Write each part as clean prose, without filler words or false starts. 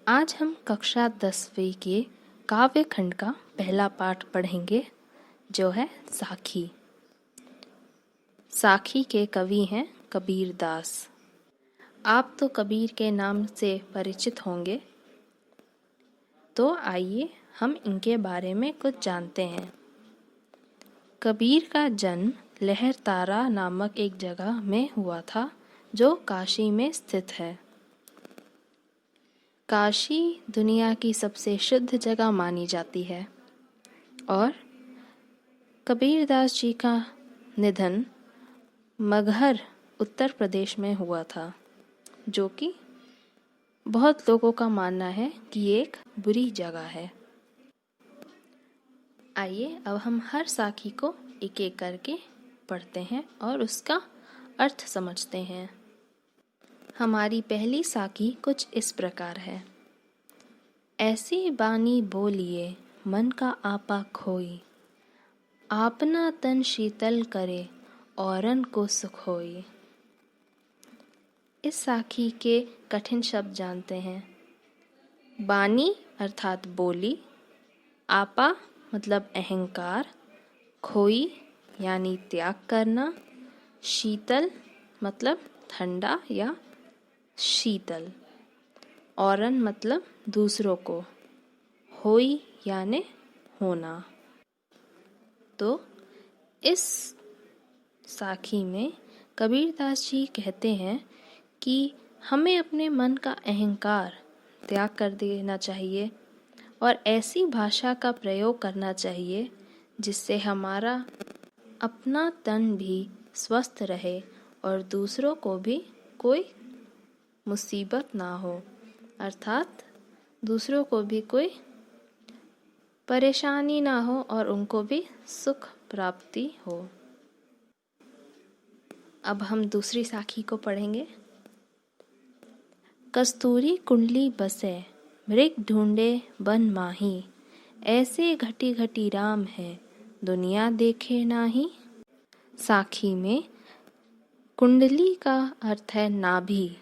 आज हम कक्षा 10वीं के काव्य खंड का पहला पाठ पढ़ेंगे जो है साखी। साखी के कवि हैं कबीर दास। आप तो कबीर के नाम से परिचित होंगे, तो आइए हम इनके बारे में कुछ जानते हैं। कबीर का जन्म लहरतारा नामक एक जगह में हुआ था जो काशी में स्थित है। काशी दुनिया की सबसे शुद्ध जगह मानी जाती है और कबीर दास जी का निधन मगहर उत्तर प्रदेश में हुआ था, जो कि बहुत लोगों का मानना है कि ये एक बुरी जगह है। आइए अब हम हर साखी को एक एक करके पढ़ते हैं और उसका अर्थ समझते हैं। हमारी पहली साखी कुछ इस प्रकार है। ऐसी बानी बोलिए मन का आपा खोई, आपना तन शीतल करे औरन को सुख होई। इस साखी के कठिन शब्द जानते हैं। बानी अर्थात बोली, आपा मतलब अहंकार, खोई यानी त्याग करना, शीतल मतलब ठंडा या शीतल, औरन मतलब दूसरों को, होई यानी होना। तो इस साखी में कबीर दास जी कहते हैं कि हमें अपने मन का अहंकार त्याग कर देना चाहिए और ऐसी भाषा का प्रयोग करना चाहिए जिससे हमारा अपना तन भी स्वस्थ रहे और दूसरों को भी कोई मुसीबत ना हो, अर्थात दूसरों को भी कोई परेशानी ना हो और उनको भी सुख प्राप्ति हो। अब हम दूसरी साखी को पढ़ेंगे। कस्तूरी कुंडली बसे मृग ढूंढे बन माही, ऐसे घटी घटी राम है दुनिया देखे नाही। साखी में कुंडली का अर्थ है नाभि,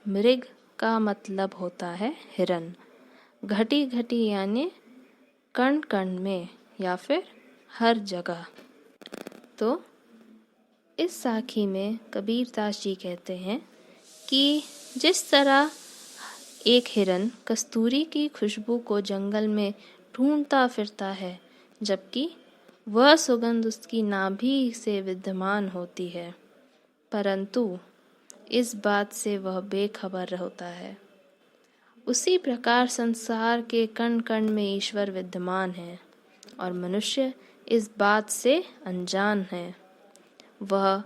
मृग का मतलब होता है हिरन, घटी घटी यानी कण कण में या फिर हर जगह। तो इस साखी में कबीर दास जी कहते हैं कि जिस तरह एक हिरन कस्तूरी की खुशबू को जंगल में ढूंढता फिरता है, जबकि वह सुगंध उसकी नाभि से विद्यमान होती है, परंतु इस बात से वह बेखबर होता है, उसी प्रकार संसार के कण कण में ईश्वर विद्यमान है और मनुष्य इस बात से अनजान है। वह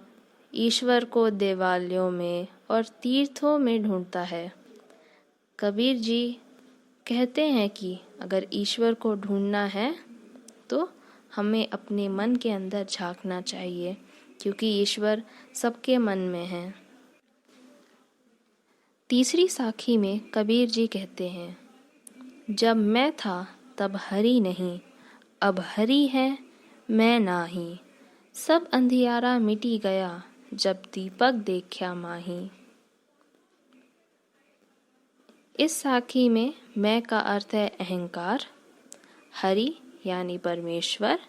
ईश्वर को देवालयों में और तीर्थों में ढूंढता है। कबीर जी कहते हैं कि अगर ईश्वर को ढूंढना है तो हमें अपने मन के अंदर झांकना चाहिए, क्योंकि ईश्वर सबके मन में है। तीसरी साखी में कबीर जी कहते हैं, जब मैं था तब हरि नहीं, अब हरि है मैं नाही, सब अंधियारा मिटी गया जब दीपक देखा माही। इस साखी में मैं का अर्थ है अहंकार, हरि यानी परमेश्वर,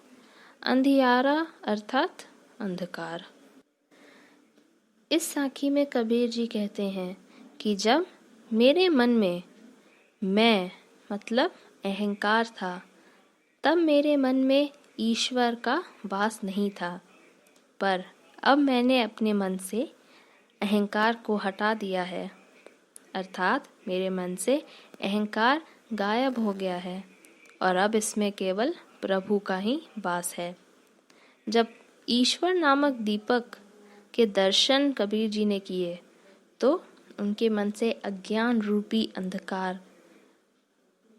अंधियारा अर्थात अंधकार। इस साखी में कबीर जी कहते हैं कि जब मेरे मन में मैं मतलब अहंकार था, तब मेरे मन में ईश्वर का वास नहीं था, पर अब मैंने अपने मन से अहंकार को हटा दिया है, अर्थात मेरे मन से अहंकार गायब हो गया है और अब इसमें केवल प्रभु का ही वास है। जब ईश्वर नामक दीपक के दर्शन कबीर जी ने किए तो उनके मन से अज्ञान रूपी अंधकार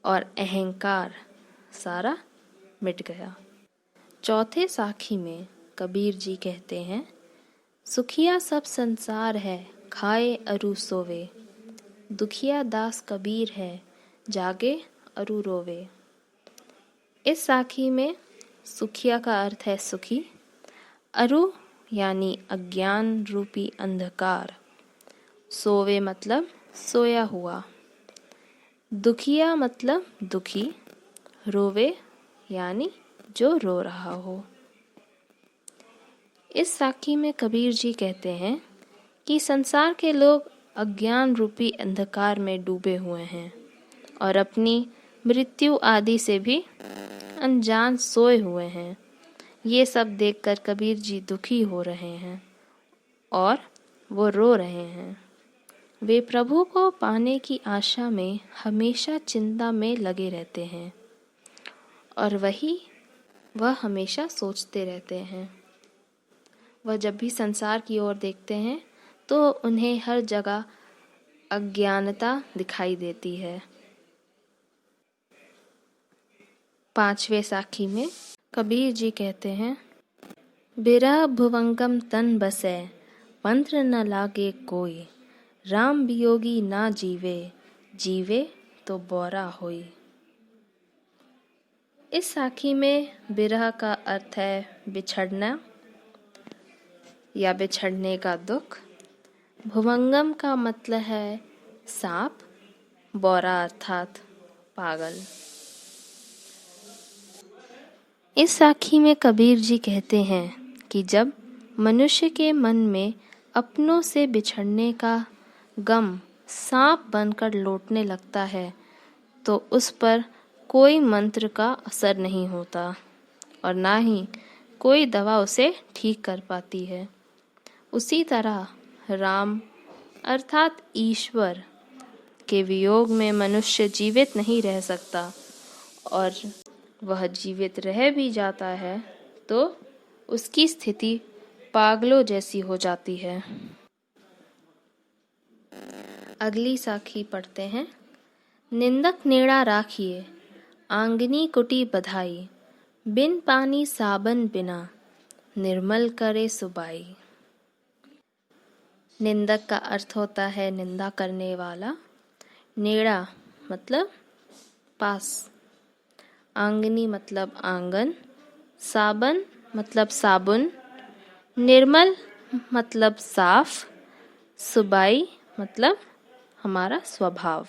और अहंकार सारा मिट गया। चौथे साखी में कबीर जी कहते हैं, सुखिया सब संसार है खाए अरु सोवे, दुखिया दास कबीर है जागे अरु रोवे। इस साखी में सुखिया का अर्थ है सुखी, अरु यानी अज्ञान रूपी अंधकार, सोवे मतलब सोया हुआ, दुखिया मतलब दुखी, रोवे यानी जो रो रहा हो। इस साखी में कबीर जी कहते हैं कि संसार के लोग अज्ञान रूपी अंधकार में डूबे हुए हैं और अपनी मृत्यु आदि से भी अनजान सोए हुए हैं। ये सब देखकर कबीर जी दुखी हो रहे हैं और वो रो रहे हैं। वे प्रभु को पाने की आशा में हमेशा चिंता में लगे रहते हैं और वह हमेशा सोचते रहते हैं। वह जब भी संसार की ओर देखते हैं तो उन्हें हर जगह अज्ञानता दिखाई देती है। 5वें साखी में कबीर जी कहते हैं, बिरह भुवंगम तन बसै, मंत्र न लागे कोई, राम वियोगी ना जीवे, जीवे तो बौरा होई। इस साखी में बिरह का अर्थ है बिछड़ना या बिछड़ने का दुख। भुवंगम का मतलब है सांप, बौरा अर्थात पागल। इस साखी में कबीर जी कहते हैं कि जब मनुष्य के मन में अपनों से बिछड़ने का गम सांप बनकर लौटने लगता है तो उस पर कोई मंत्र का असर नहीं होता और ना ही कोई दवा उसे ठीक कर पाती है। उसी तरह राम अर्थात ईश्वर के वियोग में मनुष्य जीवित नहीं रह सकता और वह जीवित रह भी जाता है तो उसकी स्थिति पागलों जैसी हो जाती है। अगली साखी पढ़ते हैं। निंदक नेड़ा राखिए, आंगनी कुटी बधाई, बिन पानी साबन बिना, निर्मल करे सुबाई। निंदक का अर्थ होता है निंदा करने वाला। नेड़ा मतलब पास, आंगनी मतलब आंगन, साबन मतलब साबुन, निर्मल मतलब साफ, सुबाई मतलब हमारा स्वभाव।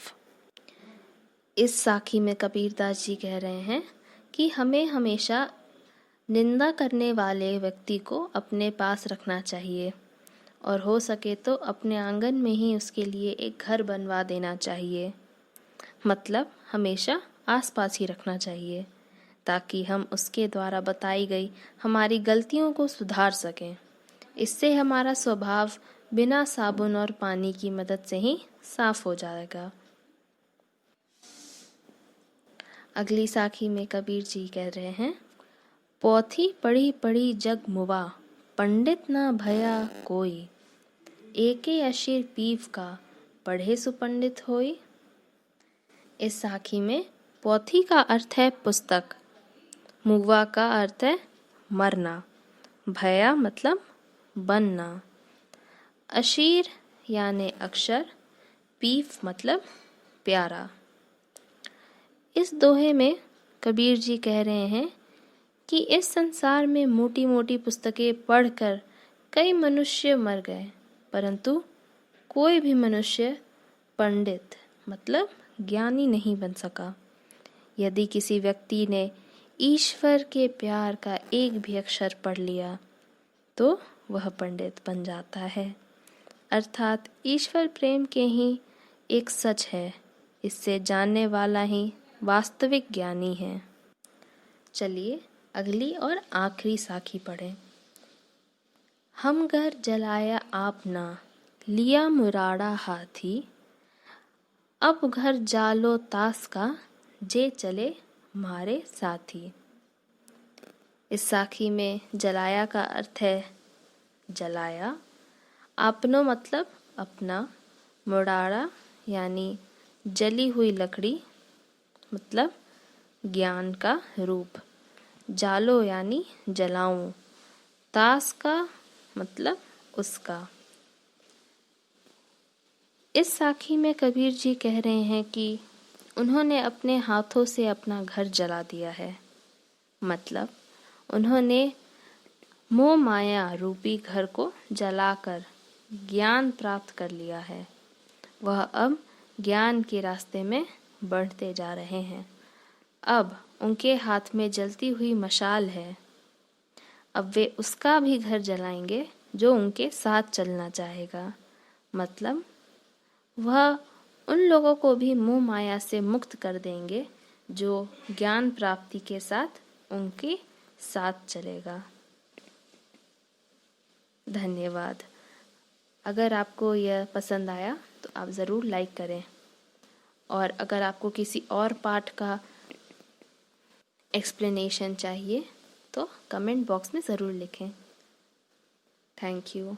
इस साखी में कबीरदास जी कह रहे हैं कि हमें हमेशा निंदा करने वाले व्यक्ति को अपने पास रखना चाहिए और हो सके तो अपने आंगन में ही उसके लिए एक घर बनवा देना चाहिए। मतलब हमेशा आसपास ही रखना चाहिए ताकि हम उसके द्वारा बताई गई हमारी गलतियों को सुधार सकें। इससे हमारा स्वभाव बिना साबुन और पानी की मदद से ही साफ हो जाएगा। अगली साखी में कबीर जी कह रहे हैं, पोथी पढ़ी पढ़ी जग मुवा, पंडित ना भया कोई, एके अशीर पीव का, पढ़े सुपंडित होई। इस साखी में पोथी का अर्थ है पुस्तक, मुवा का अर्थ है मरना, भया मतलब बनना, अशीर यानी अक्षर, पीव मतलब प्यारा। इस दोहे में कबीर जी कह रहे हैं कि इस संसार में मोटी मोटी पुस्तकें पढ़कर कई मनुष्य मर गए, परंतु कोई भी मनुष्य पंडित मतलब ज्ञानी नहीं बन सका। यदि किसी व्यक्ति ने ईश्वर के प्यार का एक भी अक्षर पढ़ लिया तो वह पंडित बन जाता है। अर्थात ईश्वर प्रेम के ही एक सच है, इससे जानने वाला ही वास्तविक ज्ञानी है। चलिए अगली और आखिरी साखी पढ़ें। हम घर जलाया आपना, लिया मुराड़ा हाथी, अब घर जालो तास का, जे चले मारे साथी। इस साखी में जलाया का अर्थ है जलाया, आपनो मतलब अपना, मुराड़ा यानी जली हुई लकड़ी मतलब ज्ञान का रूप, जालो यानी जलाऊं, तास का मतलब उसका। इस साखी में कबीर जी कह रहे हैं कि उन्होंने अपने हाथों से अपना घर जला दिया है, मतलब उन्होंने मोह माया रूपी घर को जलाकर ज्ञान प्राप्त कर लिया है। वह अब ज्ञान के रास्ते में बढ़ते जा रहे हैं। अब उनके हाथ में जलती हुई मशाल है। अब वे उसका भी घर जलाएंगे जो उनके साथ चलना चाहेगा। मतलब वह उन लोगों को भी मोह माया से मुक्त कर देंगे जो ज्ञान प्राप्ति के साथ उनके साथ चलेगा। धन्यवाद। अगर आपको यह पसंद आया तो आप ज़रूर लाइक करें, और अगर आपको किसी और पार्ट का एक्सप्लेनेशन चाहिए तो कमेंट बॉक्स में ज़रूर लिखें। Thank you.